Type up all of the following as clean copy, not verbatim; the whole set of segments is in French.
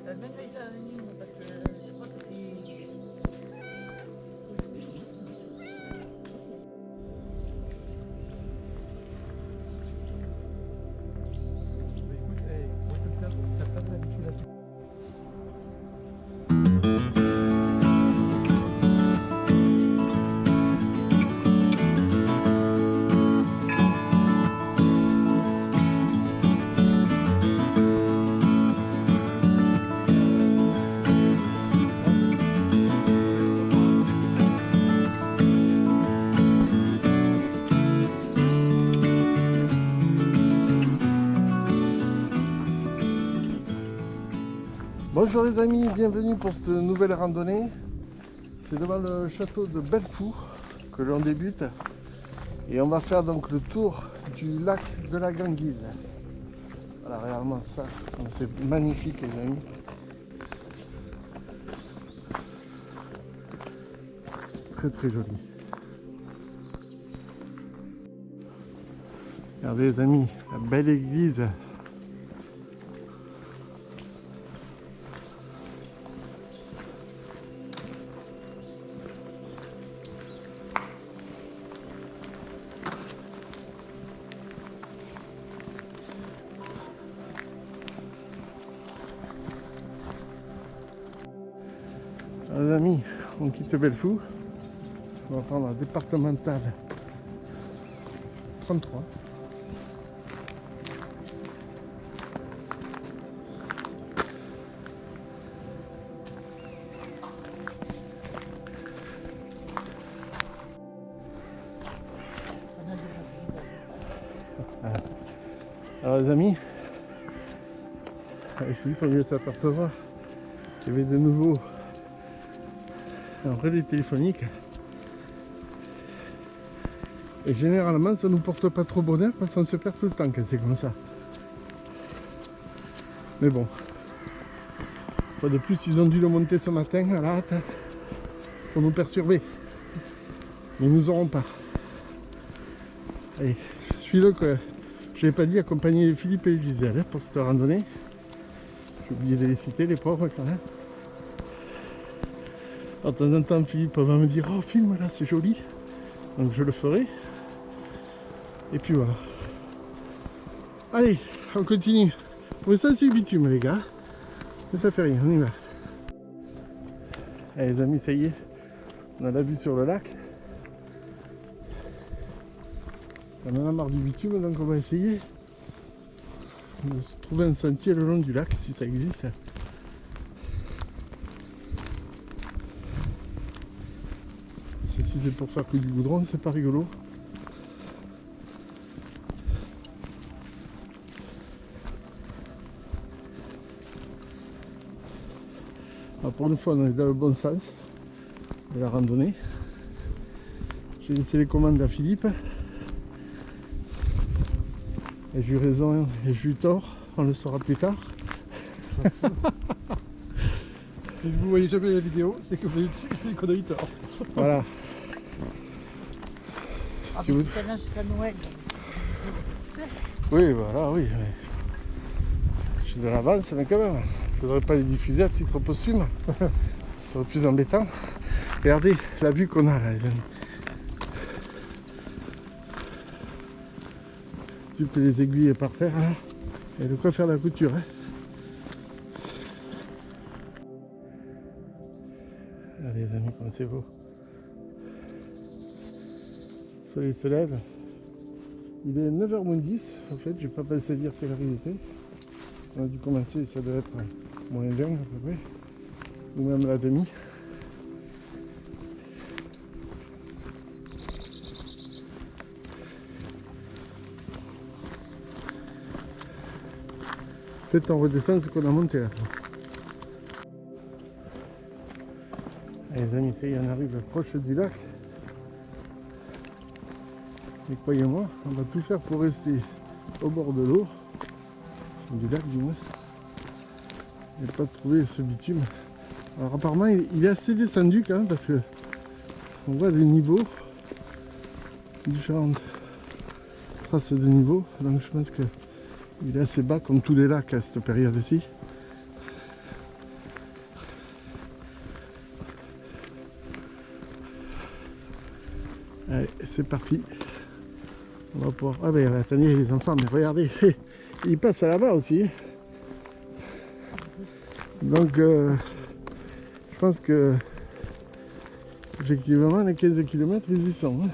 Même pas ça en ligne parce que je crois que c'est. Écoute, moi ça me donne l'habitude à tout. Bonjour les amis, bienvenue pour cette nouvelle randonnée. C'est devant le château de Bellefou que l'on débute. Et on va faire donc le tour du lac de la Ganguise. Voilà, regardez-moi ça, c'est magnifique les amis. Très très joli. Regardez les amis, la belle église. Les amis, on quitte Bellefou. On va prendre la départementale 33. On a déjà vu ça. Alors les amis, avec Philippe on vient de s'apercevoir qu'il y avait de nouveau un relais téléphonique. Et généralement ça nous porte pas trop bonheur parce qu'on se perd tout le temps quand c'est comme ça. Mais bon, une fois de plus ils ont dû le monter ce matin à la hâte pour nous perturber. Mais ils nous auront pas. Allez, je suis là que je n'ai pas dit accompagner Philippe et Gisèle pour cette randonnée. J'ai oublié de les citer, les pauvres quand même. Alors, de temps en temps, Philippe va me dire « Oh, filme là, c'est joli !» Donc je le ferai. Et puis voilà. Allez, on continue. Pour ça, c'est du bitume, les gars. Mais ça fait rien, on y va. Allez, les amis, ça y est. On a la vue sur le lac. On en a marre du bitume, donc on va essayer de se trouver un sentier le long du lac, si ça existe. Si c'est pour faire que du goudron, c'est pas rigolo. Alors pour une fois, on est dans le bon sens de la randonnée. J'ai laissé les commandes à Philippe. Et j'ai eu raison et j'ai eu tort, on le saura plus tard. Si vous voyez jamais la vidéo, c'est que vous avez qu'on a eu tort. Voilà. Ah, Si mais vous- c'est là jusqu'à Noël. Oui, voilà, oui. Mais... j'ai de l'avance, mais quand même. Je ne voudrais pas les diffuser à titre posthume. Ce serait plus embêtant. Regardez la vue qu'on a là, les amis. Toutes les aiguilles par terre là. Il y a de quoi faire la couture. Hein. Regardez les amis, comme c'est beau. Le soleil se lève. Il est 9h moins 10. En fait, j'ai pas pensé à dire quelle heure il était. On a dû commencer, ça doit être moins 20 à peu près. Ou même la demi. Peut-être on redescend ce qu'on a monté là. Allez les amis, ça y est, on arrive proche du lac. Et croyez-moi, on va tout faire pour rester au bord de l'eau, du lac du moins, et pas trouver ce bitume. Alors apparemment il est assez descendu quand même parce que on voit des niveaux, différentes traces de niveaux, donc je pense que il est assez bas comme tous les lacs à cette période-ci. c'est parti. On va pouvoir... Ah ben attendez les enfants, mais regardez, ils passent là-bas aussi. Donc je pense que effectivement les 15 km ils y sont. Hein.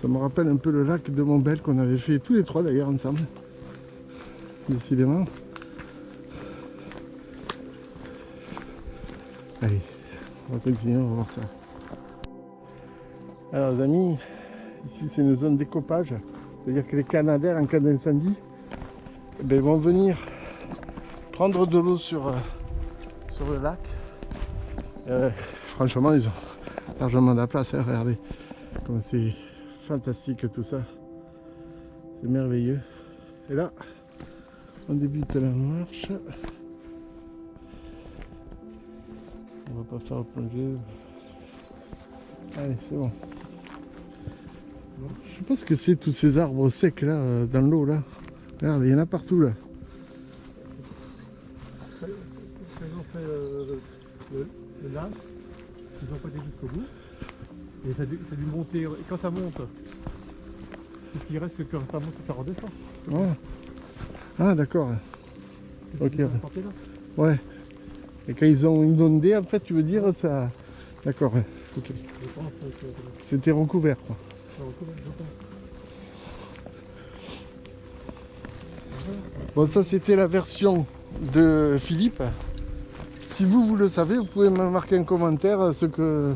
Ça me rappelle un peu le lac de Montbel qu'on avait fait tous les trois d'ailleurs ensemble. Décidément. Allez, on va continuer, on va voir ça. Alors les amis, ici c'est une zone d'écopage, c'est-à-dire que les canadaires en cas d'incendie vont venir prendre de l'eau sur le lac. Franchement ils ont largement de la place, hein, regardez comme c'est fantastique tout ça, c'est merveilleux. Et là on débute la marche, on va pas faire plonger. Allez c'est bon. Je sais pas ce que c'est tous ces arbres secs là dans l'eau là. Regarde, il y en a partout là. Quand ils ont fait le lac, ils ont pas été jusqu'au bout. Et ça a dû monter. Et quand ça monte, c'est ce qui reste que quand ça monte, ça redescend. Ouais. Ah d'accord. Ok. Là. Ouais. Et quand ils ont inondé, en fait, tu veux dire ça. D'accord. Ouais. Ok. Je pense que C'était recouvert quoi. ça recouvre, je pense. Bon, ça c'était la version de Philippe. Si vous le savez, vous pouvez me marquer un commentaire ce que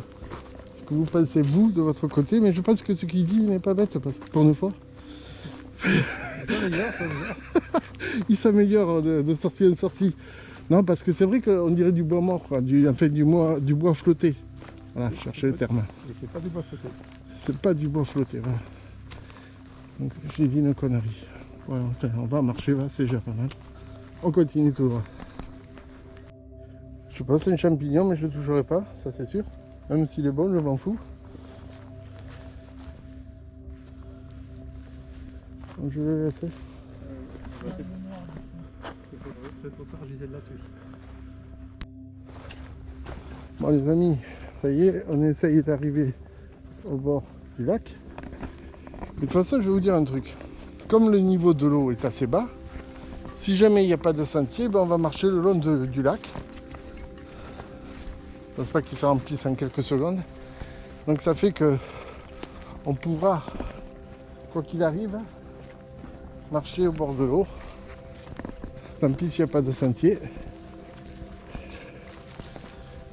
vous pensez vous de votre côté. Mais je pense que ce qu'il dit n'est pas bête pour une fois. Il s'améliore de sortie en sortie. Non, parce que c'est vrai qu'on dirait du bois mort, quoi. Du bois flotté. Voilà, je cherchais le terme. Et c'est pas du bois flotté. C'est pas du bois flotté, voilà. Donc j'ai dit une connerie. Ouais, enfin, on va marcher là, c'est déjà pas mal. On continue tout droit. Je sais pas, c'est un champignon, mais je le toucherai pas, ça c'est sûr. Même s'il est bon, je m'en fous. Donc je vais le laisser. C'est trop tard, Gisèle là-dessus. Bon les amis, ça y est, on essaye d'arriver au bord du lac. Mais de toute façon, je vais vous dire un truc. Comme le niveau de l'eau est assez bas, si jamais il n'y a pas de sentier, on va marcher le long du lac. Je ne pense pas qu'il se remplisse en quelques secondes. Donc ça fait que on pourra, quoi qu'il arrive, marcher au bord de l'eau. Tant pis s'il n'y a pas de sentier.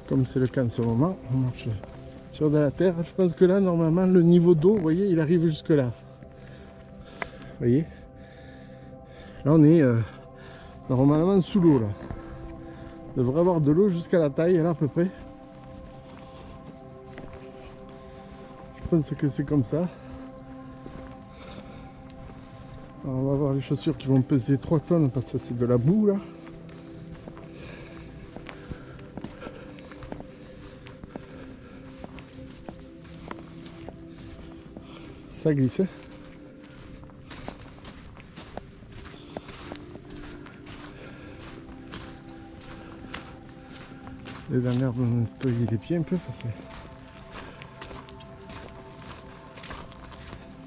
Comme c'est le cas en ce moment, on marche sur de la terre. Je pense que là, normalement, le niveau d'eau, vous voyez, il arrive jusque là. Vous voyez, là on est normalement sous l'eau là. Il devrait avoir de l'eau jusqu'à la taille là à peu près. Je pense que c'est comme ça. Alors, on va voir les chaussures qui vont peser 3 tonnes parce que c'est de la boue là. Ça glisse. Et dans l'herbe, on a nettoyé les pieds un peu parce que...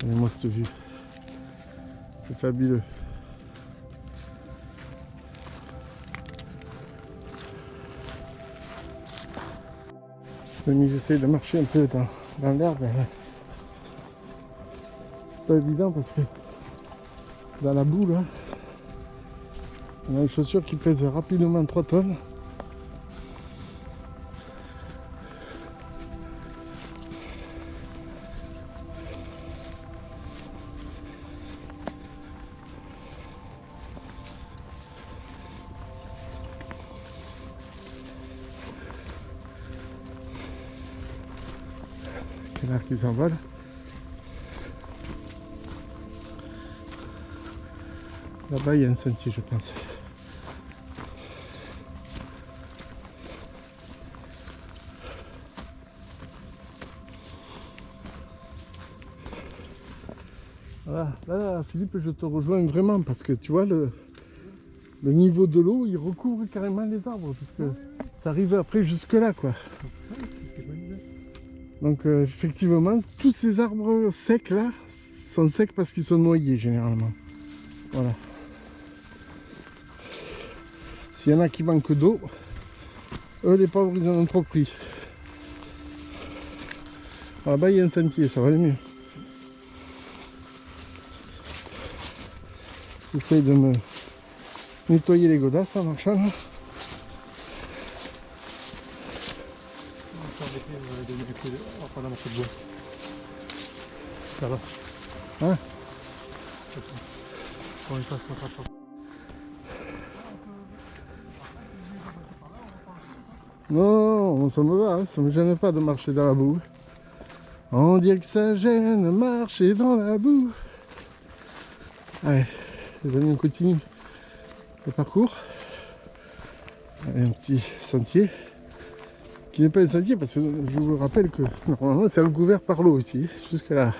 Regardez-moi cette vue. C'est fabuleux. J'essaie de marcher un peu dans l'herbe. C'est pas évident parce que dans la boue là, on a une chaussure qui pèse rapidement 3 tonnes. Canard qui s'envole. Là-bas il y a un sentier je pense. Voilà, là Philippe je te rejoins vraiment parce que tu vois le niveau de l'eau il recouvre carrément les arbres parce que ça arrive après jusque là quoi. C'est ce que je me Donc effectivement, tous ces arbres secs là sont secs parce qu'ils sont noyés généralement. Voilà. S'il y en a qui manquent d'eau, eux les pauvres ils en ont trop pris. Là-bas il y a un sentier, ça va aller mieux. J'essaye de me nettoyer les godasses en marchant. On va s'arrêter, on va donner un coup de... On va prendre un morceau de bois. Ça va. Hein? Quand il passe contre la. Non, ça me va, ça me gêne pas de marcher dans la boue. On dirait que ça gêne marcher dans la boue. Allez, les amis, on continue le parcours. Un petit sentier qui n'est pas un sentier parce que je vous rappelle que normalement c'est recouvert par l'eau ici, jusque là.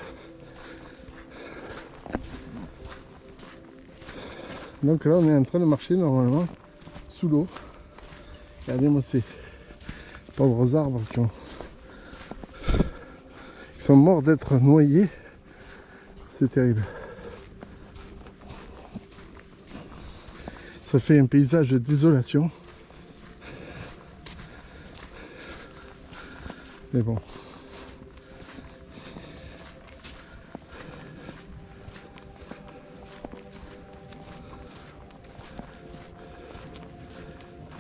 Donc là on est en train de marcher normalement sous l'eau. Regardez-moi ces pauvres arbres qui sont morts d'être noyés. C'est terrible. Ça fait un paysage de désolation. Mais bon.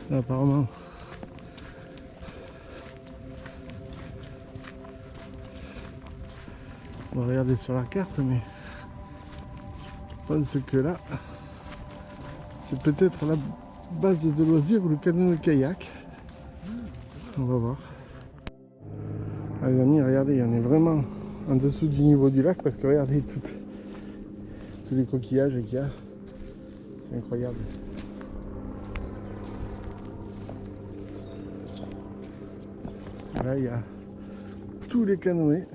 Là, apparemment. On va regarder sur la carte, mais je pense que là, c'est peut-être la base de loisirs ou le canoë-kayak. On va voir. Ah, les amis, regardez, on est vraiment en dessous du niveau du lac parce que regardez tous les coquillages qu'il y a. C'est incroyable. Là, il y a tous les canoës.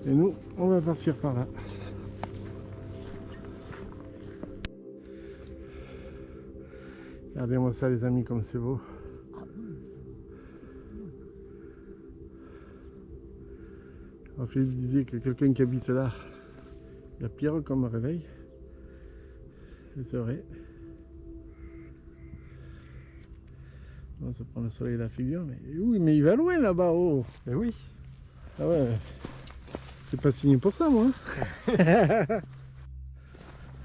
Et nous, on va partir par là. Regardez-moi ça les amis, comme c'est beau. Alors, Philippe disait que quelqu'un qui habite là, il y a pire comme réveil. Et c'est vrai. On se prend le soleil à la figure, mais oui, mais il va loin là-bas, oh. Eh oui. Ah ouais. J'ai pas signé pour ça moi.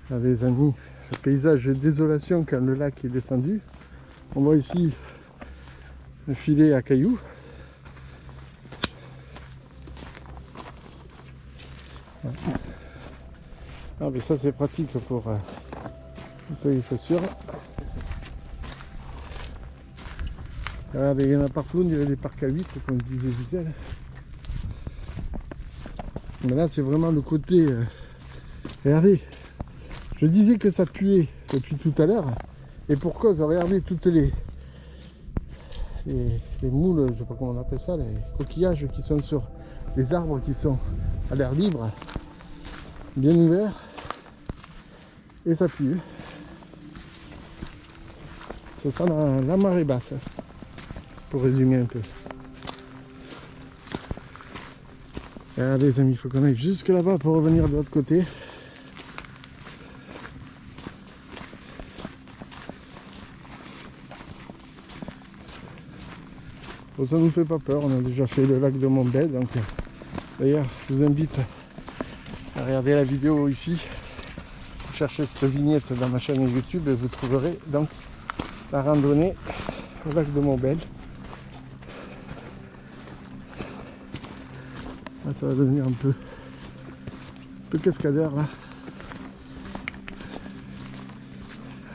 Allez les amis, le paysage de désolation quand le lac est descendu. On voit ici un filet à cailloux. Ah mais ça c'est pratique pour nettoyer les chaussures. Regardez, il y en a partout, on dirait des parcs à huîtres comme disait Gisèle. Mais là c'est vraiment le côté... regardez, je disais que ça puait depuis tout à l'heure. Et pour cause, regardez toutes les moules, je sais pas comment on appelle ça, les coquillages qui sont sur les arbres qui sont à l'air libre, bien ouverts. Et ça pue. Ça sent la marée basse, pour résumer un peu. Regardez les amis, il faut qu'on aille jusque là-bas pour revenir de l'autre côté. Bon, ça ne nous fait pas peur, on a déjà fait le lac de Montbel. Donc, d'ailleurs, je vous invite à regarder la vidéo ici. Vous cherchez cette vignette dans ma chaîne YouTube et vous trouverez donc la randonnée au lac de Montbel. Là, ça va devenir un peu cascadeur là.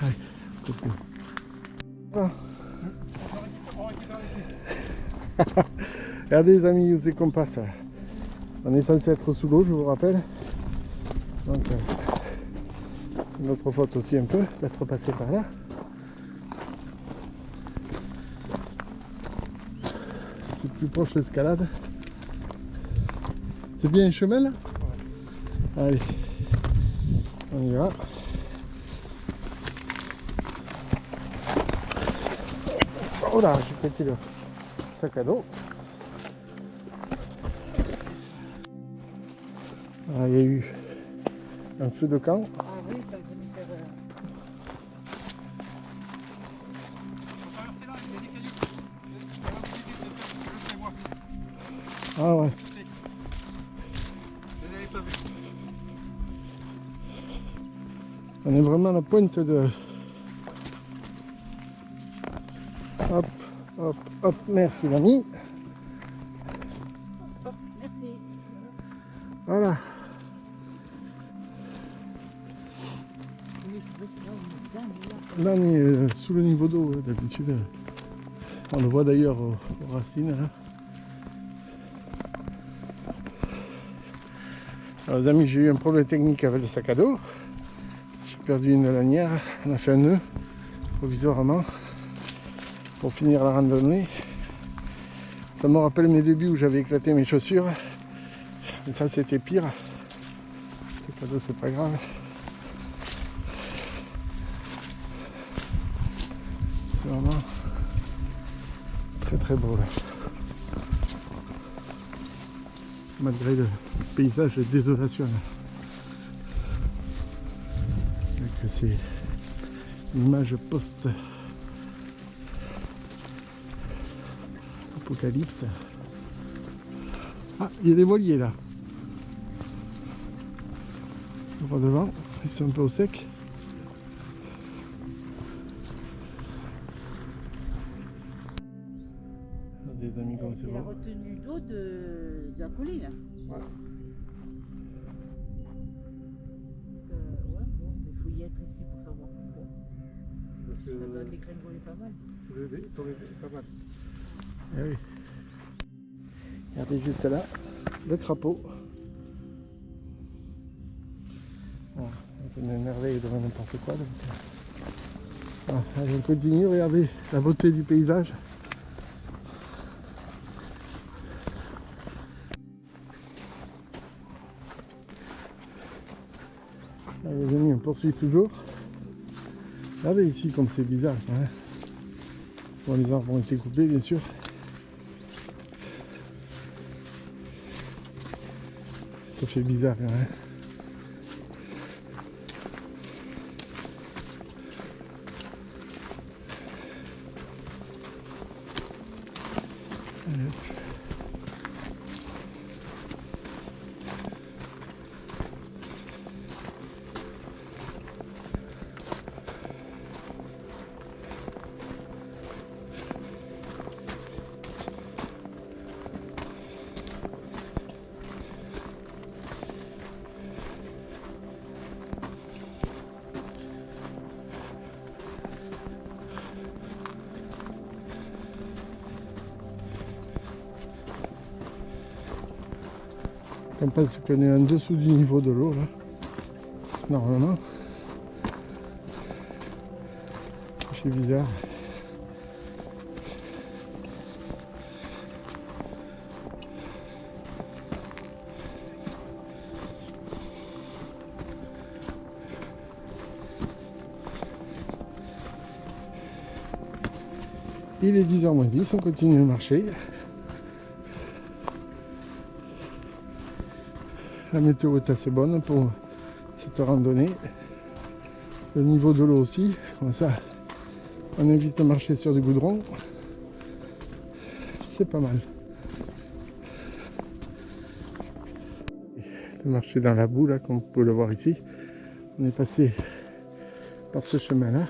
Allez, continue. Voilà. Regardez les amis où c'est qu'on passe. On est censé être sous l'eau, je vous rappelle. Donc c'est notre faute aussi un peu d'être passé par là. C'est plus proche l'escalade. C'est bien un chemin là? Ouais. Allez, on y va. Oh là, j'ai pété là. sac à dos. Ah, il y a eu un feu de camp. Ah oui, ça venait faire. Faut traverser là, il y a des cailloux. Il y a l'opportunité de faire ce que je prévois. Ah ouais. Je n'avais pas vu. On est vraiment à la pointe de... Hop, hop, hop, merci l'ami. Oh, merci. Voilà. Oui, c'est vrai que là, on est bien, Là on est sous le niveau d'eau d'habitude. On le voit d'ailleurs aux racines là. Alors les amis, j'ai eu un problème technique avec le sac à dos. J'ai perdu une lanière. On a fait un nœud provisoirement pour finir la randonnée. Ça me rappelle mes débuts où j'avais éclaté mes chaussures. Mais ça c'était pire. Le sac à dos c'est pas grave. C'est vraiment très très beau là. Malgré le paysage de désolation là. Donc c'est une image post-apocalypse. Ah, il y a des voiliers là. On voit devant, ils sont un peu au sec. Des amis comme c'est c'est la beau. retenue d'eau de la colline. Voilà. Ouais, bon, il faut y être ici pour savoir pourquoi. Parce Ça doit que dégringoler pas mal. pas mal. Ah oui. Regardez juste là, le crapaud. Bon, on est énervé devant n'importe quoi. Donc... Ah, allez, on continue, regardez la beauté du paysage. Allez, les amis, on poursuit toujours. Regardez ici comme c'est bizarre. Hein. Bon, les arbres ont été coupés, bien sûr. Ça fait bizarre. Hein. Allez, hop. On pense qu'on est en dessous du niveau de l'eau là, normalement. C'est bizarre. Il est 10h moins 10, on continue de marcher. La météo est assez bonne pour cette randonnée. Le niveau de l'eau aussi, comme ça on évite de marcher sur du goudron. C'est pas mal. De marcher dans la boue là, comme vous pouvez le voir ici. On est passé par ce chemin là.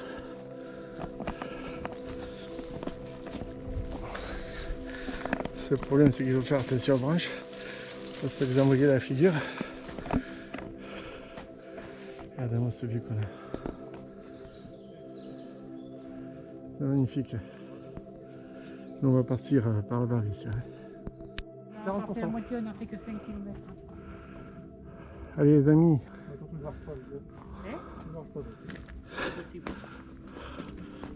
Le problème c'est qu'il faut faire attention aux branches. Ça les a envoyé la figure. Regardez-moi ce vue qu'on a. C'est magnifique. Nous on va partir par là-bas, bien sûr. On a fait la moitié, on n'a fait que 5 km. Allez les amis, C'est possible.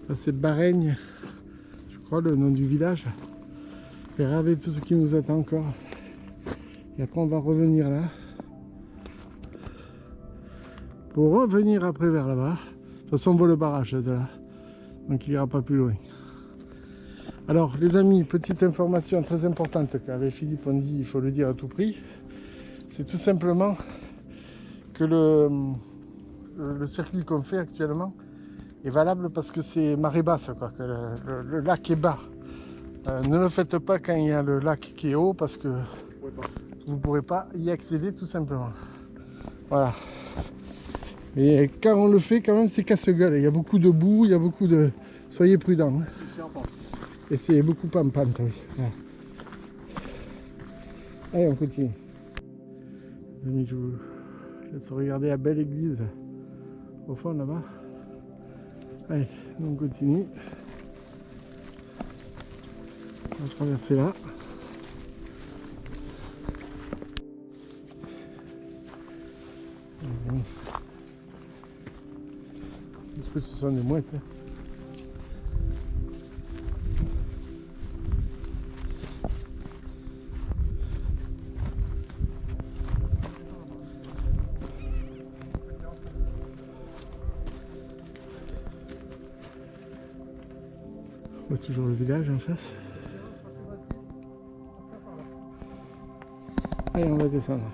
là, c'est Bareigne, je crois le nom du village. Et regardez tout ce qui nous attend encore. Et après on va revenir là. Pour revenir après vers là-bas. De toute façon on voit le barrage de là. Donc il ira pas plus loin. Alors les amis, petite information très importante qu'avec Philippe on dit il faut le dire à tout prix. C'est tout simplement que le circuit qu'on fait actuellement est valable parce que c'est marée basse, quoi, que le lac est bas. Ne le faites pas quand il y a le lac qui est haut parce que vous ne pourrez pas y accéder tout simplement. Voilà. Mais quand on le fait, quand même, c'est casse-gueule. Il y a beaucoup de boue, il y a beaucoup de... Soyez prudents. Hein. Et c'est beaucoup en pente, oui. Voilà. Allez, on continue. Je vous laisse regarder la belle église au fond là-bas. Allez, on continue. On va traverser là. Est-ce que ce sont des mouettes? On voit toujours le village en face. Allez, on va descendre.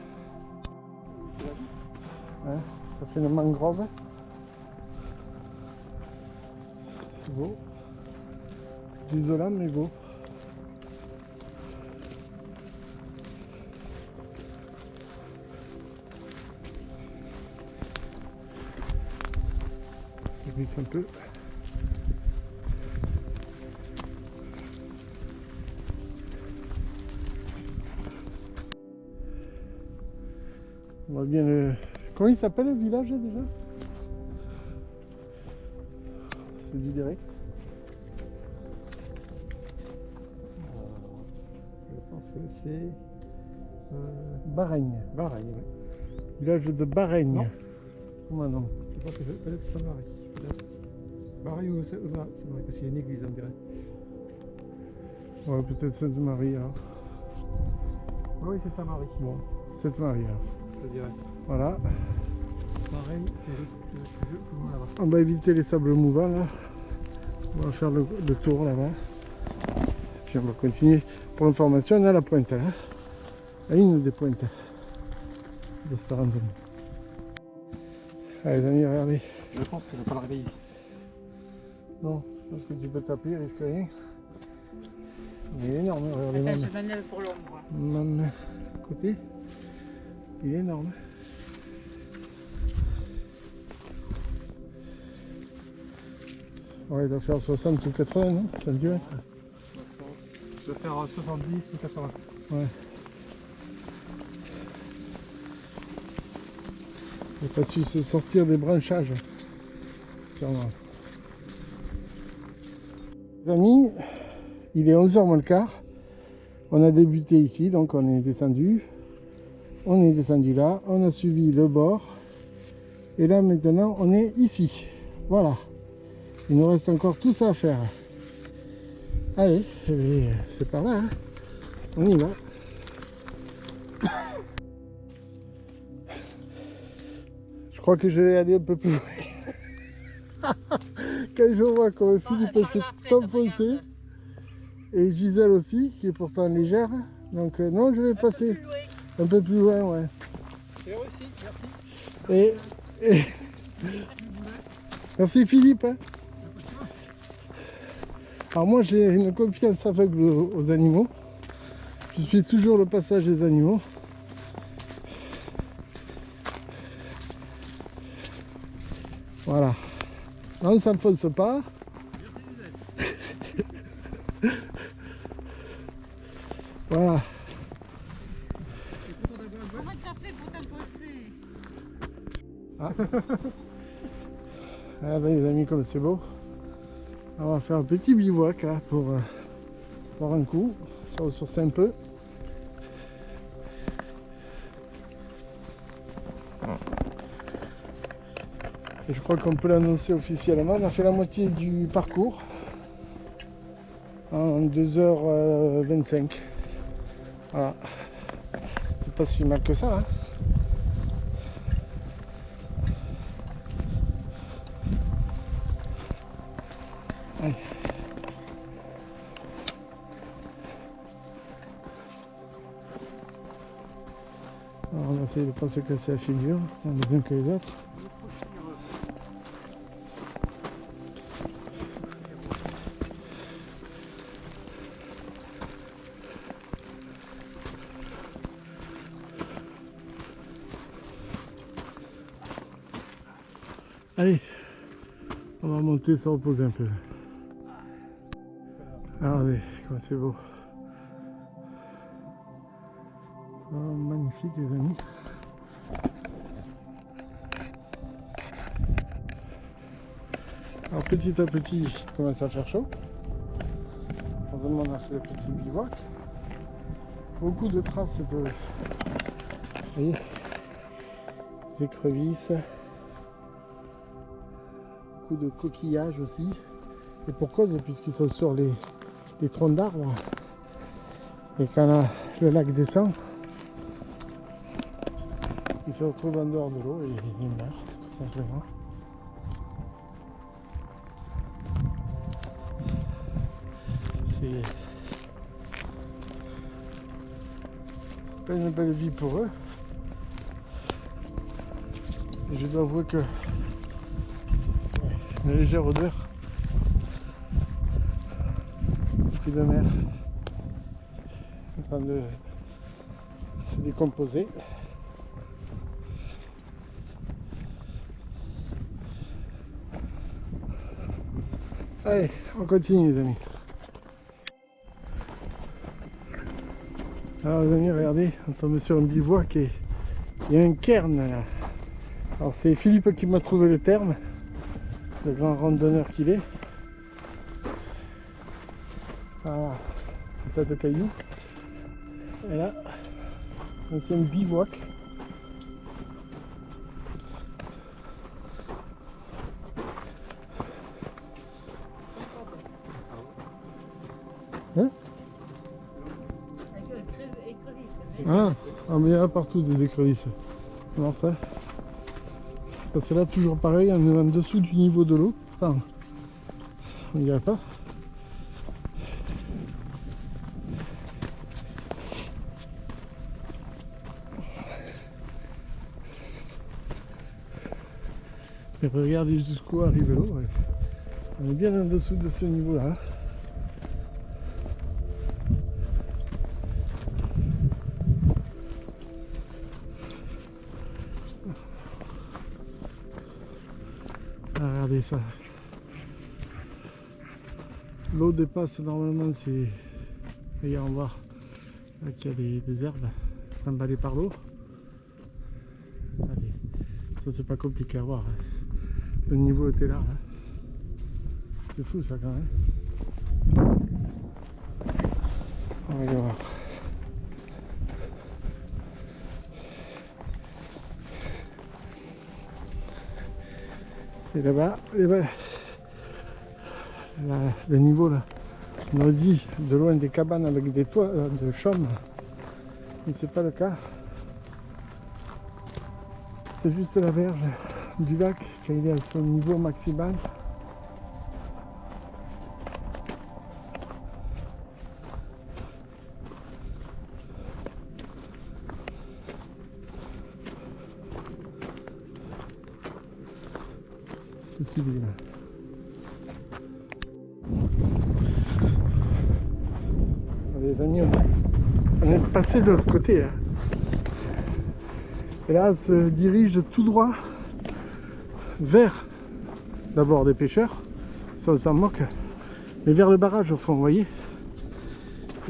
Hein, ça fait une mangrove. C'est beau. Isolant mais beau. Ça glisse un peu. On voit bien le... Comment il s'appelle le village déjà? C'est du direct. Je pense que c'est Bareigne. Bareigne, oui. Village de Bareigne. Non. Comment non? Je pense que c'est peut-être Saint-Marie. Bareigne ou Saint-Marie, parce qu'il y a une église, on dirait. Ouais, peut-être Sainte-Marie alors. Oui, c'est Saint-Marie. Bon, Sainte-Marie alors. Je dirais. Voilà. Bareigne, c'est le plus loin là-bas. On va éviter les sables mouvants là. On va faire le tour là-bas. Puis on va continuer. Pour l'information, on est à la pointe là. À une des pointes de cette randonnée. Allez, les amis, regardez. Je pense que je ne vais pas la réveiller. Non, je pense que tu peux taper, il risque rien. Il est énorme, regardez. Attends, je m'enlève pour l'ombre. Même côté, il est énorme. Ouais, il doit faire 60 ou 80 non centimètres. Je vais faire 70 ou 80. Ouais. Il n'a pas su se sortir des branchages. Sûrement. Les amis, il est 11h moins le quart. On a débuté ici, donc on est descendu. On est descendu là, on a suivi le bord. Et là maintenant on est ici. Voilà. Il nous reste encore tout ça à faire. Allez, c'est par là. Hein. On y va. Je crois que je vais aller un peu plus loin. Quand je vois comment Philippe s'est enfoncé. Et Gisèle aussi, qui est pourtant légère. Donc non, je vais passer un peu plus loin, ouais. Et aussi, merci. Et... Merci Philippe. Hein. Alors moi j'ai une confiance aveugle aux animaux. Je suis toujours le passage des animaux. Voilà. Là on ne s'enfonce pas. Voilà. Comment tu as fait pour t'enfoncer? Ah. Ah ben les amis, comme c'est beau. On va faire un petit bivouac là pour voir un coup, se ressourcer un peu. Et je crois qu'on peut l'annoncer officiellement. On a fait la moitié du parcours en 2h25. Voilà. C'est pas si mal que ça. Hein. Allez. Alors on essaie de ne pas se casser la figure, tant les uns que les autres. Allez, on va monter, se reposer un peu. Regardez comme c'est beau. Oh, magnifique les amis. Alors petit à petit, il commence à faire chaud. Heureusement on a fait le petit bivouac. Beaucoup de traces de, vous voyez, des écrevisses. Beaucoup de coquillages aussi. Et pour cause, puisqu'ils sont sur les troncs d'arbres. Et quand le lac descend, ils se retrouvent en dehors de l'eau et ils meurent, tout simplement. C'est pas une belle vie pour eux. Et je dois avouer que une légère odeur de fruits de mer en train de se décomposer. Allez, on continue les amis. Alors les amis, regardez, on tombe sur un bivouac et il y a un cairn là. Alors c'est Philippe qui m'a trouvé le terme, le grand randonneur qu'il est. Voilà, un tas de cailloux. Et là, c'est un bivouac. Hein? Ah, mais il y en a partout des écrevisses. Alors ça, parce que là, toujours pareil, on est en dessous du niveau de l'eau. Enfin, on dirait pas. Et regardez jusqu'où arrive l'eau. Ouais. On est bien en dessous de ce niveau-là. Regardez ça. L'eau dépasse normalement, c'est... Regarde, on voit là qu'il y a des herbes emballées par l'eau. Allez, ça c'est pas compliqué à voir. Le niveau était là. C'est fou ça quand même. On va aller voir. Et là-bas, le niveau là, on aurait dit de loin des cabanes avec des toits de chaume, mais c'est pas le cas. C'est juste la berge du lac quand il est à son niveau maximal. C'est sublime. Les amis, on est passé de l'autre côté. Hein. Et là, on se dirige tout droit vers d'abord des pêcheurs, ça on s'en moque, mais vers le barrage au fond, vous voyez.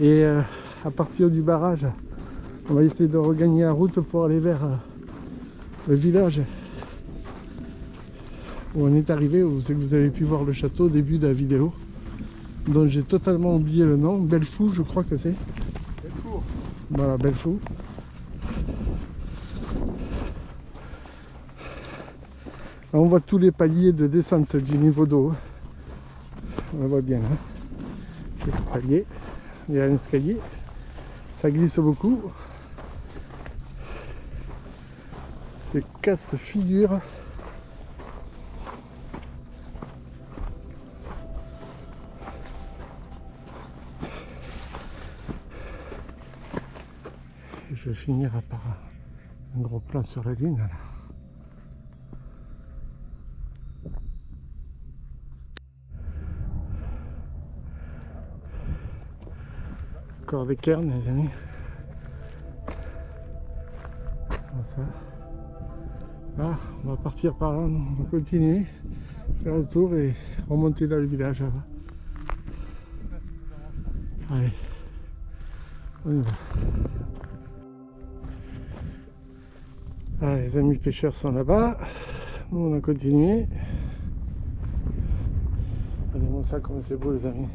Et à partir du barrage, on va essayer de regagner la route pour aller vers le village où on est arrivé, où c'est que vous avez pu voir le château au début de la vidéo, dont j'ai totalement oublié le nom, Bellefou je crois que c'est. Bellefou. Voilà, Bellefou. On voit tous les paliers de descente du niveau d'eau. On le voit bien. Hein. Quelques paliers. Il y a un escalier. Ça glisse beaucoup. C'est casse-figure. Je vais finir par Un gros plan sur la lune là. Encore des cairns les amis. Comme ça. Là, on va partir par là, on va continuer, faire le tour et remonter dans le village là-bas. Allez, on y va. Ah, les amis pêcheurs sont là-bas, nous on a continué. Regardez-moi ça comme c'est beau les amis.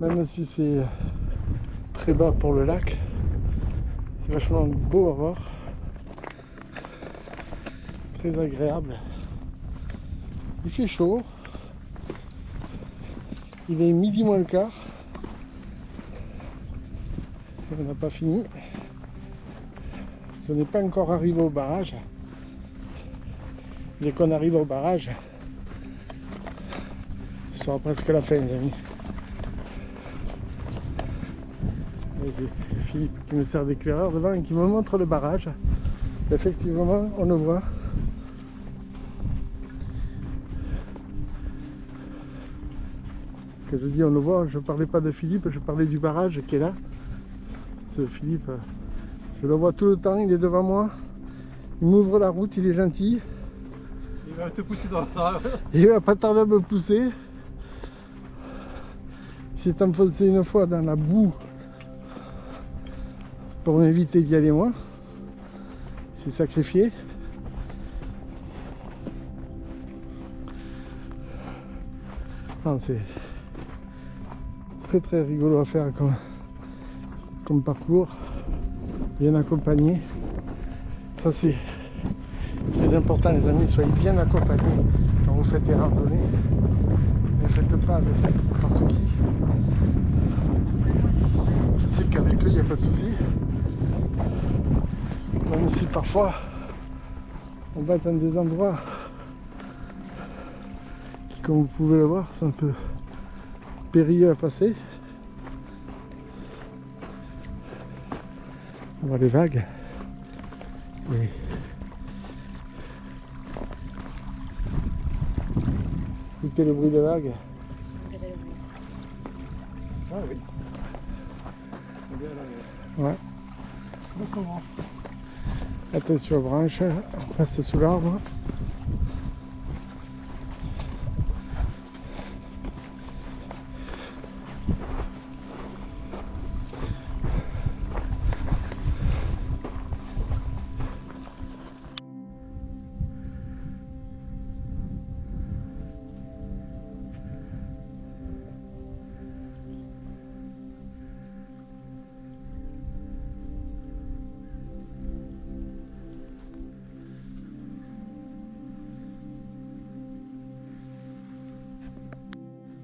Même si c'est très bas pour le lac, c'est vachement beau à voir. Très agréable. Il fait chaud. Il est midi moins le quart. On n'a pas fini. Ce n'est pas encore arrivé au barrage. Dès qu'on arrive au barrage, ce sera presque la fin les amis. Avec Philippe qui me sert d'éclaireur devant et qui me montre le barrage. Effectivement, on le voit. Que je dis on le voit, je parlais pas de Philippe, je parlais du barrage qui est là. Ce Philippe, je le vois tout le temps, il est devant moi. Il m'ouvre la route, il est gentil. Il va te pousser dans la... Il va pas tarder à me pousser. Il s'est enfoncé une fois dans la boue pour m'éviter d'y aller moi. Il s'est sacrifié. Non, c'est très rigolo à faire comme parcours, bien accompagné. Ça c'est très important les amis, soyez bien accompagnés quand vous faites des randonnées. Ne faites pas avec n'importe qui. Je sais qu'avec eux il n'y a pas de souci. Même si parfois on va dans des endroits qui, comme vous pouvez le voir, sont un peu périlleux à passer. On voit les vagues et écoutez le bruit des vagues. Ah oui. On est bien là, Ouais. comment? Attention aux branches, on passe sous l'arbre.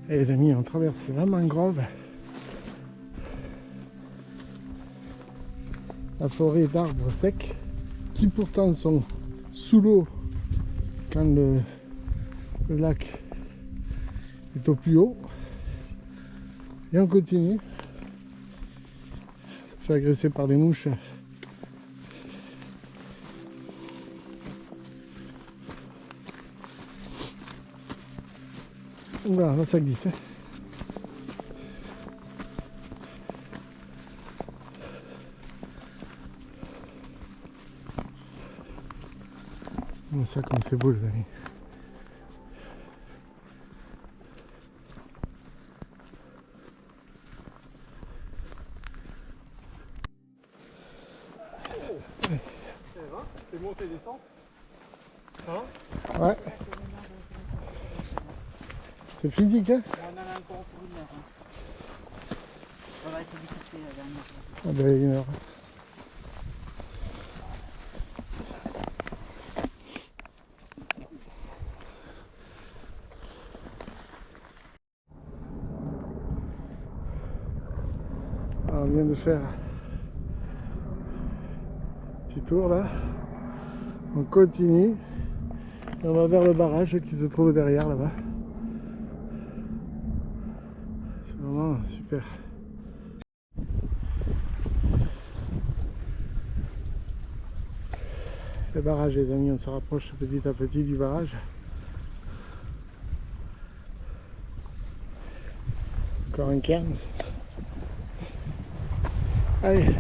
Et les amis, on traverse la mangrove, la forêt d'arbres secs qui pourtant sont sous l'eau quand le lac est au plus haut. Et on continue. Ça fait agresser par les mouches. Voilà, là ça glisse. Voilà ça comme c'est beau les amis. C'est monté et descente. Hein? Ouais. C'est physique hein. On en a encore pour 1 heure. Hein. Ça va être difficile la dernière fois. Ah ben 1 heure. On vient de faire un petit tour là. On continue. Et on va vers le barrage qui se trouve derrière là-bas. C'est vraiment super. Le barrage les amis, on se rapproche petit à petit du barrage. Encore un 15. Allez.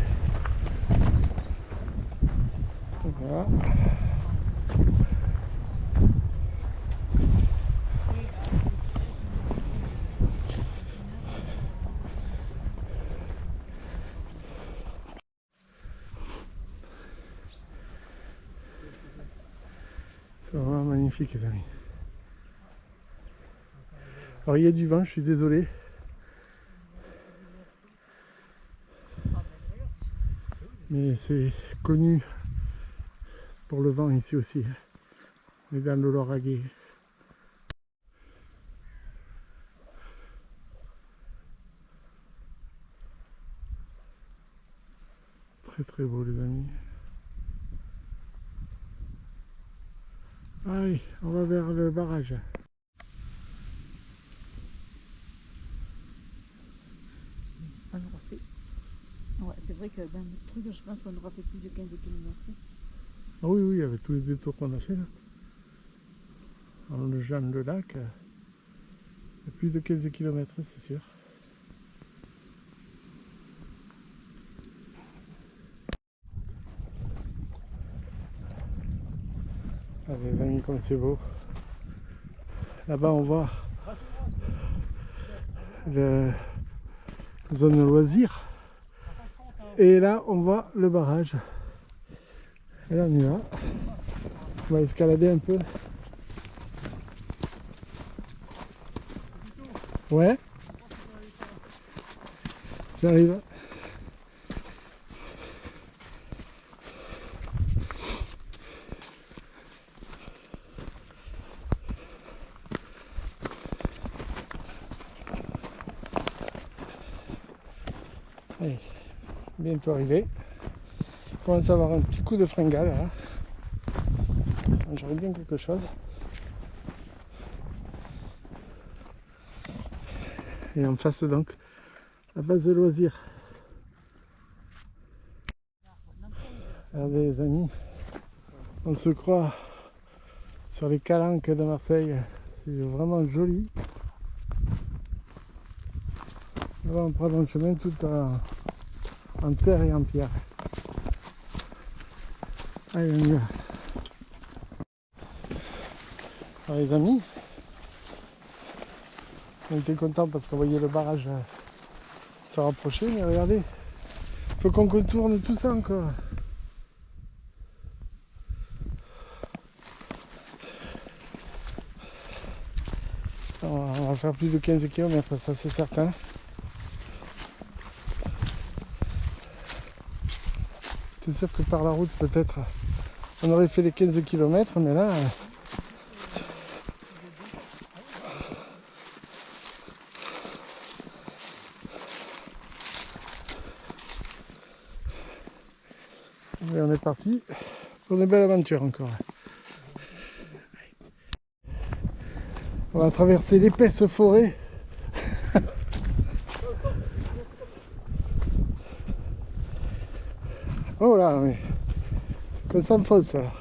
Voilà. C'est vraiment magnifique les amis. Alors il y a du vent, je suis désolé. Mais c'est connu pour le vent ici aussi. On est dans le Lauragais. Très très beau les amis. Allez, on va vers le barrage. On aura fait. Ouais, c'est vrai que dans le truc, je pense qu'on aura fait plus de 15 km. Ah oui, oui, avec tous les détours qu'on a fait là. En longeant le lac, il y a plus de 15 km, c'est sûr. Ah, les amis, comme c'est beau. Là-bas, on voit la zone loisir. Et là, on voit le barrage. Et là, on y va. On va escalader un peu. Ouais. J'arrive. Allez, bientôt arrivé. Je commence à avoir un petit coup de fringale là. J'aurais bien quelque chose. Et en face donc, la base de loisirs. Regardez les amis, on se croit sur les calanques de Marseille. C'est vraiment joli. Là on prend un chemin tout en terre et en pierre. Allez, on y va. Alors les amis, on était contents parce qu'on voyait le barrage se rapprocher, mais regardez, il faut qu'on contourne tout ça encore. On va faire plus de 15 km, ça c'est certain. C'est sûr que par la route peut-être on aurait fait les 15 km, mais là... Et on est parti pour une belle aventure encore. On va traverser l'épaisse forêt. Oh là, mais que ça me fausse ça.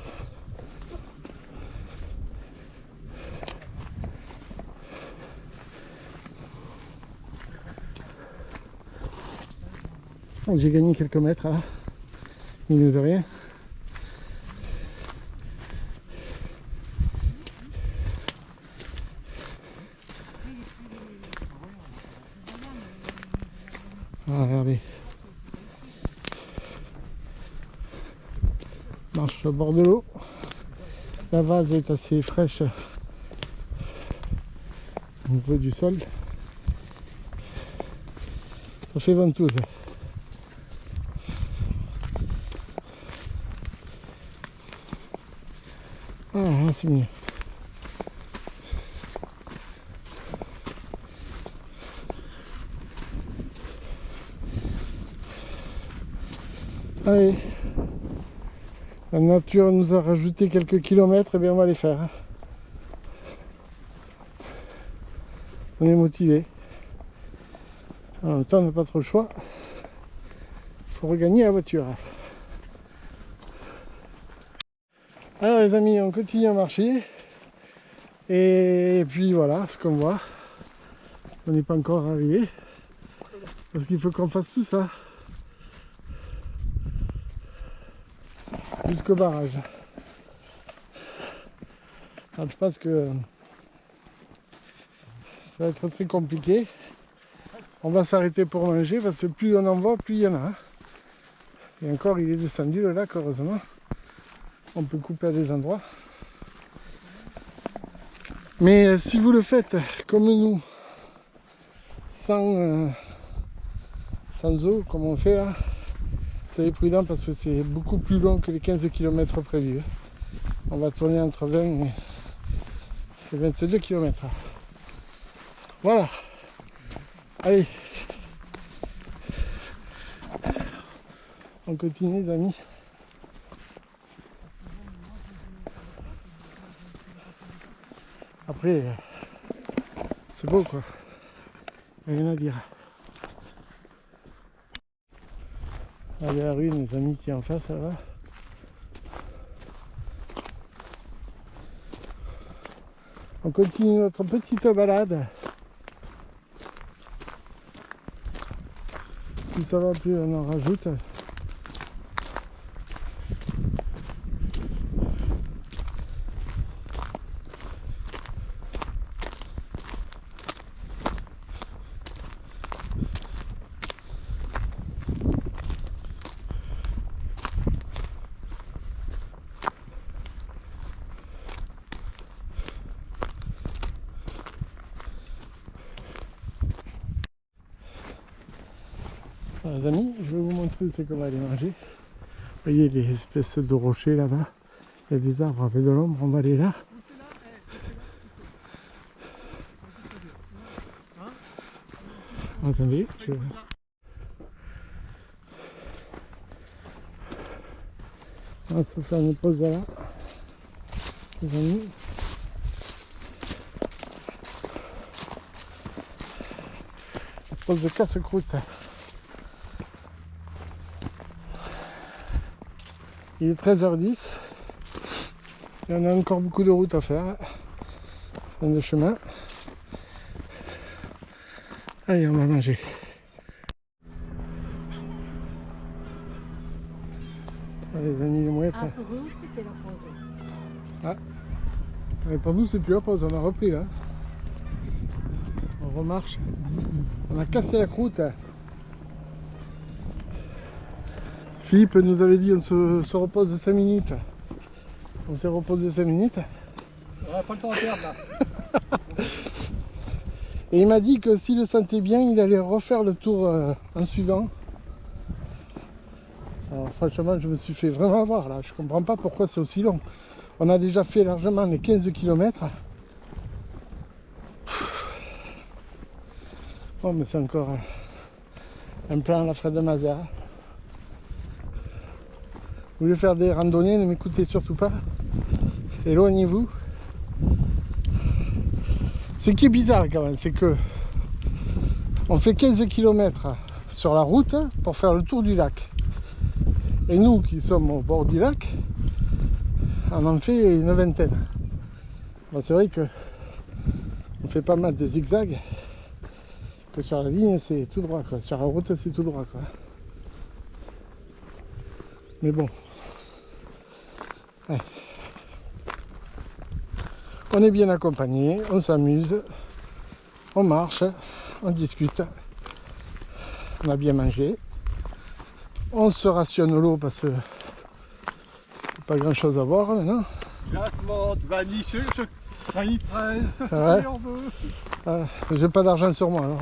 J'ai gagné quelques mètres là, mine de rien. Ah, regardez. Marche au bord de l'eau. La vase est assez fraîche au niveau du sol. Ça fait ventouse. Ah, c'est mieux. Allez, la nature nous a rajouté quelques kilomètres, et bien on va les faire. On est motivé. En même temps, on n'a pas trop le choix. Il faut regagner la voiture. Alors les amis, on continue à marcher. Et puis voilà ce qu'on voit. On n'est pas encore arrivé. Parce qu'il faut qu'on fasse tout ça. Jusqu'au barrage. Alors, je pense que ça va être très compliqué. On va s'arrêter pour manger parce que plus on en voit, plus il y en a. Et encore, il est descendu le lac, heureusement. On peut couper à des endroits. Mais si vous le faites comme nous, sans eau, comme on fait là, soyez prudent parce que c'est beaucoup plus long que les 15 km prévus. On va tourner entre 20 et 22 km. Voilà. Allez. On continue les amis. Après, c'est beau quoi. Rien à dire. Allez, la ruine, les amis, qui est en face là-bas. On continue notre petite balade. Plus ça va, plus on en rajoute. Alors, les amis, je vais vous montrer où c'est qu'on va aller manger. Vous voyez les espèces de rochers là-bas. Il y a des arbres avec de l'ombre, on va aller là. Attendez, on va se faire une pause là, les amis. La pause de casse-croûte. Il est 13h10 et on a encore beaucoup de route à faire, de chemin. Allez, on va manger. Allez, les amis, les mouettes. Ah, pour eux aussi, c'est la pause. Ah, et pour nous, c'est plus la pause, on a repris là. On remarche. On a cassé la croûte. Philippe nous avait dit on se repose de 5 minutes. On s'est reposé 5 minutes. On n'a pas le temps à perdre là. Et il m'a dit que s'il le sentait bien, il allait refaire le tour en suivant. Alors franchement, je me suis fait vraiment avoir là. Je comprends pas pourquoi c'est aussi long. On a déjà fait largement les 15 km. Bon, mais c'est encore un plan à la Fred de Mazère. Vous voulez faire des randonnées, ne m'écoutez surtout pas. Éloignez-vous. Ce qui est bizarre quand même, c'est que on fait 15 km sur la route pour faire le tour du lac. Et nous qui sommes au bord du lac, on en fait une vingtaine. Bon, c'est vrai que on fait pas mal de zigzags, que sur la ligne c'est tout droit, quoi. Sur la route c'est tout droit, quoi. Mais bon. Ouais. On est bien accompagné, on s'amuse, on marche, on discute, on a bien mangé, on se rationne l'eau parce que pas grand chose à boire maintenant. Jasmine, vanille, vanille fraise, Ouais. on veut. Ah, j'ai pas d'argent sur moi alors.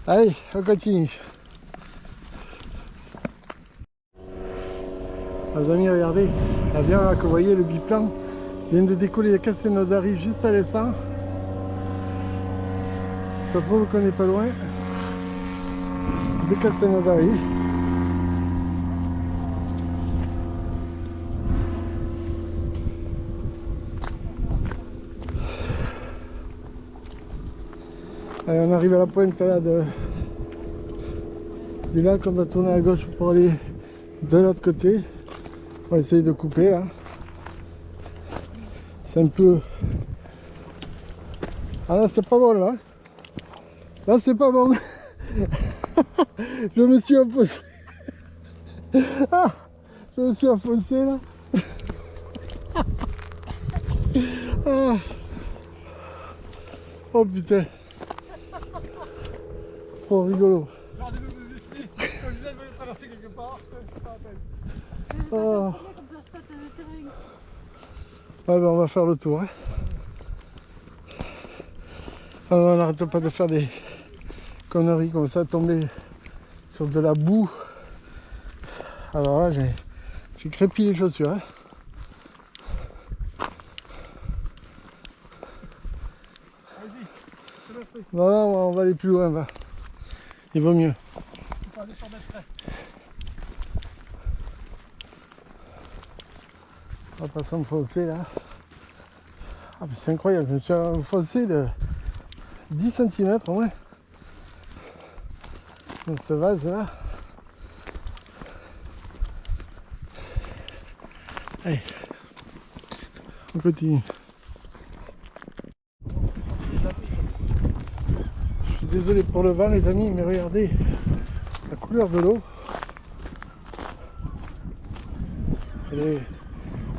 Allez, on continue. Les amis, regardez, l'avion là que vous voyez, le biplan, vient de décoller de Castelnaudary juste à l'instant. Ça prouve qu'on n'est pas loin de Castelnaudary. Allez, on arrive à la pointe là du lac, on va tourner à gauche pour aller de l'autre côté. On va essayer de couper là. C'est un peu... Ah là c'est pas bon là. Là c'est pas bon. Je me suis enfoncé. Ah, je me suis enfoncé là. Ah. Oh putain. Trop rigolo. Regardez-nous de l'esprit. Quand je disais, il traverser quelque part, c'est pas la peine. Ah. Ouais, ben on va faire le tour. Hein. Ah, on n'arrête pas de faire des conneries comme ça, tomber sur de la boue. Alors là, j'ai crépi les chaussures. Hein. Vas-y, c'est le truc. Non, non, on va aller plus loin. Va. Il vaut mieux. Tu peux aller sur des frais. On va pas s'enfoncer là. Ah, c'est incroyable, je me suis enfoncé de 10 cm au moins dans ce vase là. Allez, on continue. Je suis désolé pour le vent les amis, mais regardez la couleur de l'eau. Elle est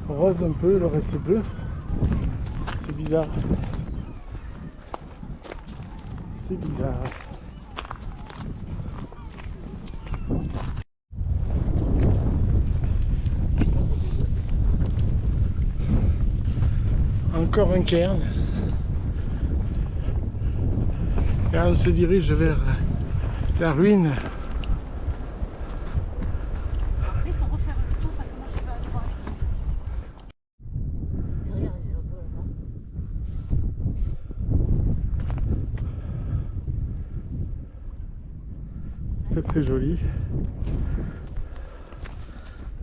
rose un peu, le reste est bleu. C'est bizarre. C'est bizarre. Encore un cairn. Et on se dirige vers la ruine. Après, il faut refaire le tour parce que moi je vais aller voir les Regarde les autres là-bas. C'est très joli.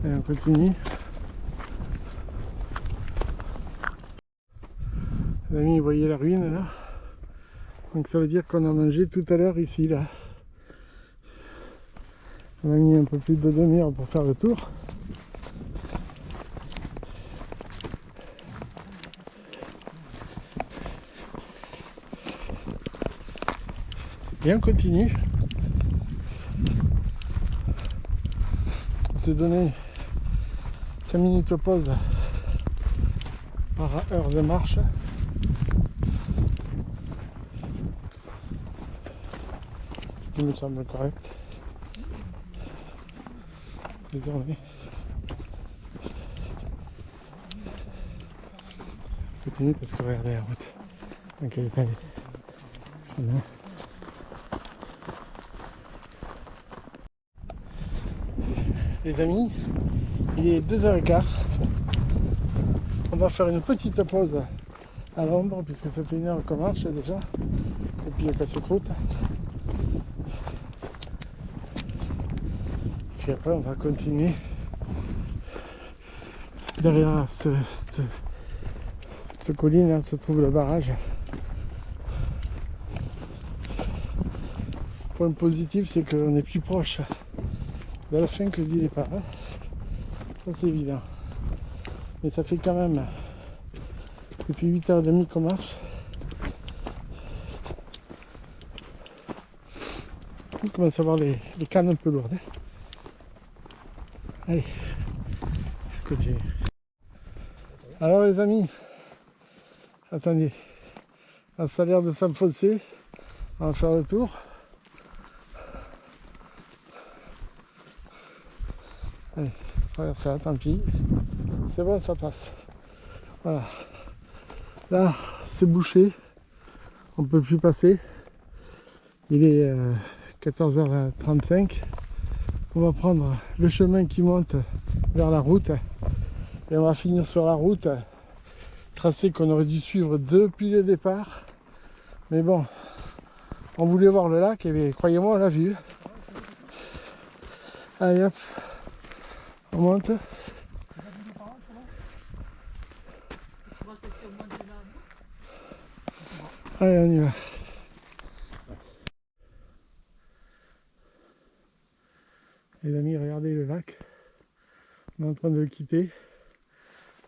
Et on continue. Les amis, vous voyez la ruine là? Donc ça veut dire qu'on a mangé tout à l'heure ici là. On a mis un peu plus de demi-heure pour faire le tour. Et on continue. On s'est donné 5 minutes de pause par heure de marche. Il me semble correct. Désormais. On continue parce que regardez la route. Dans quel état elle est. Voilà. Les amis, il est 2h15. On va faire une petite pause à l'ombre puisque ça fait 1 heure qu'on marche déjà. Et puis il y a casse-croûte. Puis après on va continuer. Derrière cette colline là se trouve le barrage. Point positif c'est qu'on est plus proche de la fin que du départ. Hein. Ça c'est évident. Mais ça fait quand même depuis 8h30 qu'on marche. On commence à avoir les cannes un peu lourdes. Hein. Allez, on continue. Alors les amis, attendez, ça a l'air de s'enfoncer. On va faire le tour. Allez, traverser là, tant pis. C'est bon, ça passe. Voilà. Là, c'est bouché. On ne peut plus passer. Il est 14h35. On va prendre le chemin qui monte vers la route. Et on va finir sur la route. Tracé qu'on aurait dû suivre depuis le départ. Mais bon, on voulait voir le lac et bien, croyez-moi, on l'a vu. Allez hop, on monte. Allez, on y va. Les amis, regardez le lac. On est en train de le quitter.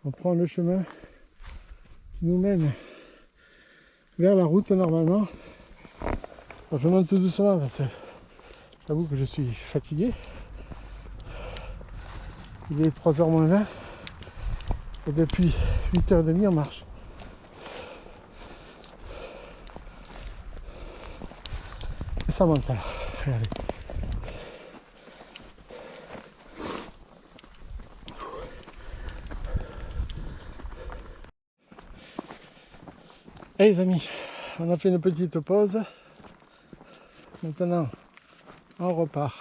On prend le chemin qui nous mène vers la route normalement. Alors, je monte tout doucement parce que j'avoue que je suis fatigué. Il est 3h moins 20 et depuis 8h30 on marche. Et ça monte alors, regardez. Hey les amis, on a fait une petite pause. Maintenant, on repart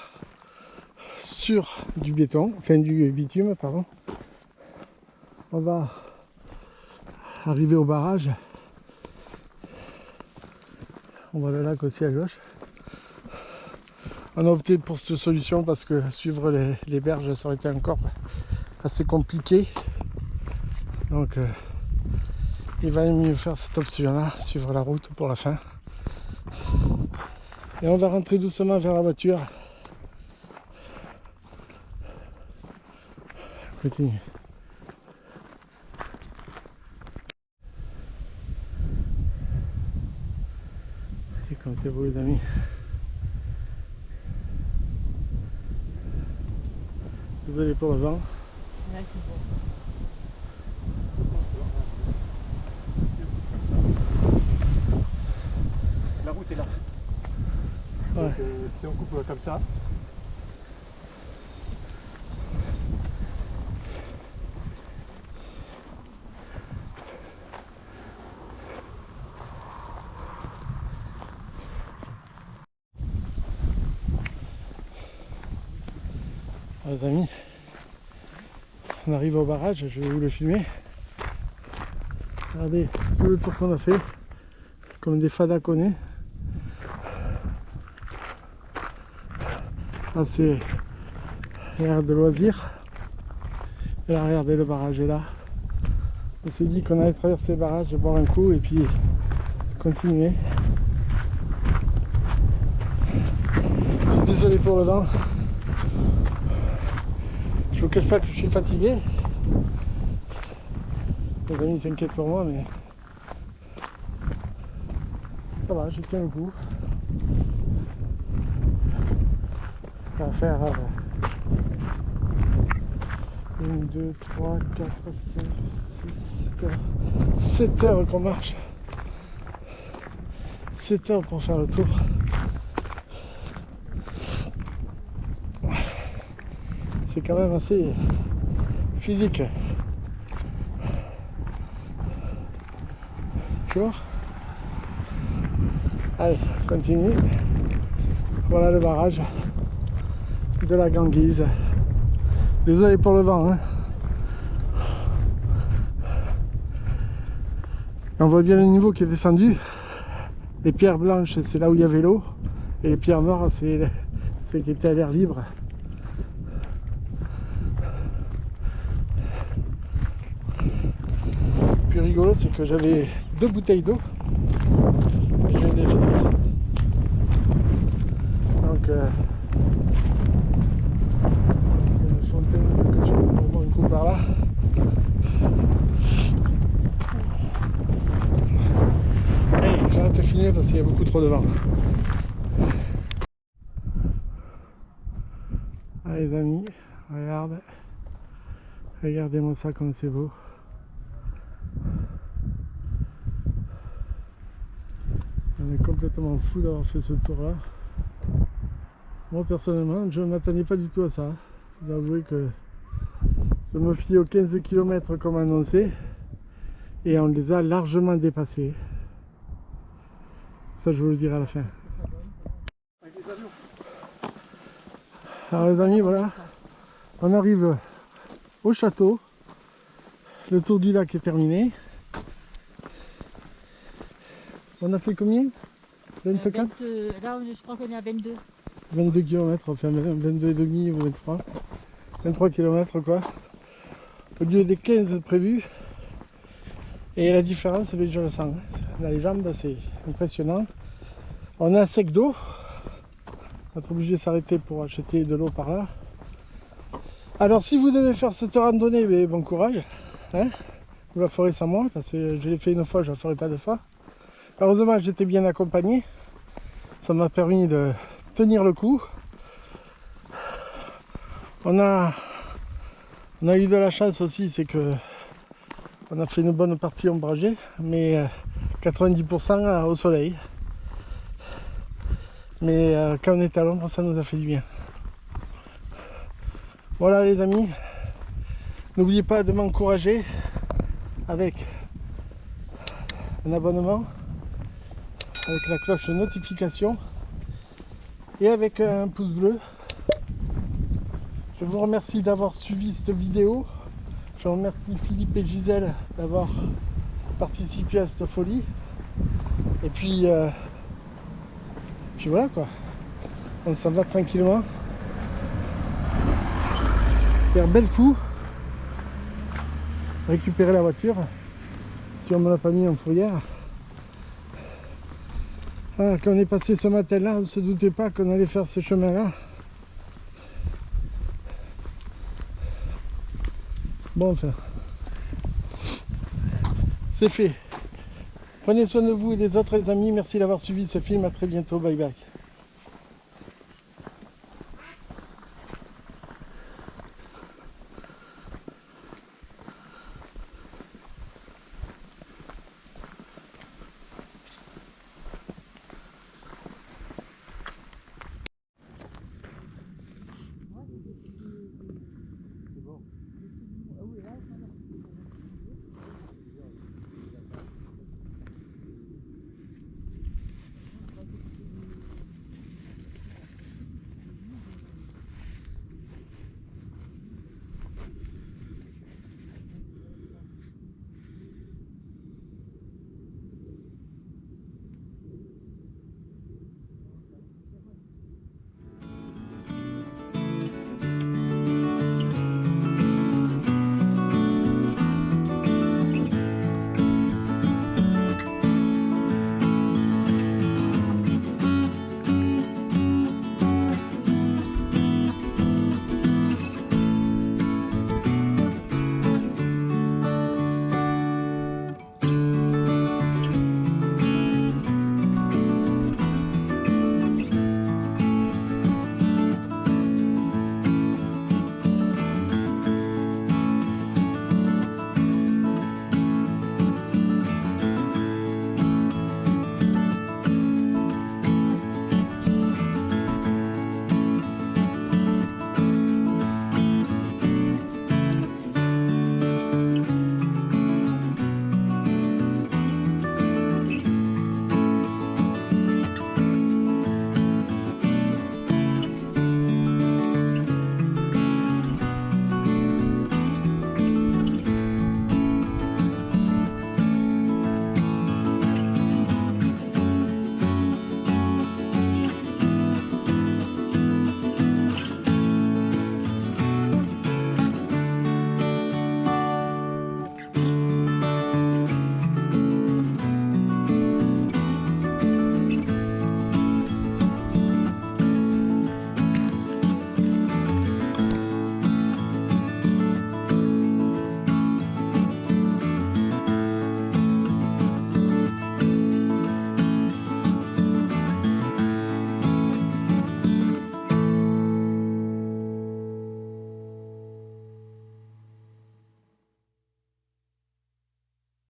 sur du béton, enfin du bitume, pardon. On va arriver au barrage. On voit le lac aussi à gauche. On a opté pour cette solution parce que suivre les berges, ça aurait été encore assez compliqué. Donc, il va mieux faire cette option-là, suivre la route pour la fin. Et on va rentrer doucement vers la voiture. Continue. C'est comme c'est beau les amis. Désolé pour le vent. La route est là. Ouais. Donc, si on coupe comme ça, Les amis, on arrive au barrage, je vais vous le filmer. Regardez tout le tour qu'on a fait, comme des fadaconés. Là c'est l'aire de loisirs. Et là regardez, le barrage est là. On s'est dit qu'on allait traverser le barrage, boire un coup et puis continuer. Je suis désolé pour le vent. Je vous cache pas que je suis fatigué. Les amis s'inquiètent pour moi, mais ça va, je tiens le coup. Ça va faire 1, 2, 3, 4, 5, 6, 7 heures. 7 heures qu'on marche. 7 heures pour faire le tour. C'est quand même assez physique. Toujours. Allez, continue. Voilà le barrage de la Ganguise. Désolé pour le vent. Hein. On voit bien le niveau qui est descendu. Les pierres blanches, c'est là où il y avait l'eau. Et les pierres noires, c'est qui était à l'air libre. Le plus rigolo, c'est que j'avais 2 bouteilles d'eau. Et je viens de les finir. Donc, c'est une fontaine que j'ai pour boire un coup par là. Hey, j'arrête de filmer parce qu'il y a beaucoup trop de vent. Ah les amis, regardez-moi ça comme c'est beau. On est complètement fou d'avoir fait ce tour là. Moi personnellement, je ne m'attendais pas du tout à ça. Je dois avouer que je me fie aux 15 km comme annoncé et on les a largement dépassés. Ça je vous le dirai à la fin. Alors les amis, voilà, on arrive au château. Le tour du lac est terminé. On a fait combien? 24 là, je crois qu'on est à 22. 22 km, enfin 22,5 ou 23. 23 km quoi. Au lieu des 15 prévus. Et la différence, je le sens. Dans les jambes, c'est impressionnant. On est à sec d'eau. On va être obligé de s'arrêter pour acheter de l'eau par là. Alors si vous devez faire cette randonnée, mais bon courage. Hein, vous la ferez sans moi, parce que je l'ai fait une fois, je ne la ferai pas deux fois. Heureusement j'étais bien accompagné. Ça m'a permis de tenir le coup. On a eu de la chance aussi, c'est que on a fait une bonne partie ombragée, mais 90% au soleil. Mais quand on était à l'ombre, ça nous a fait du bien. Voilà les amis, n'oubliez pas de m'encourager avec un abonnement, avec la cloche de notification et avec un pouce bleu. Je vous remercie d'avoir suivi cette vidéo. Je remercie Philippe et Gisèle d'avoir participé à cette folie. Et puis voilà quoi. On s'en va tranquillement vers Bellefou. Récupérer la voiture. Si on ne me l'a pas mis en fourrière. Ah, quand on est passé ce matin-là, on ne se doutait pas qu'on allait faire ce chemin-là. Bon, enfin, c'est fait. Prenez soin de vous et des autres les amis. Merci d'avoir suivi ce film. À très bientôt. Bye bye.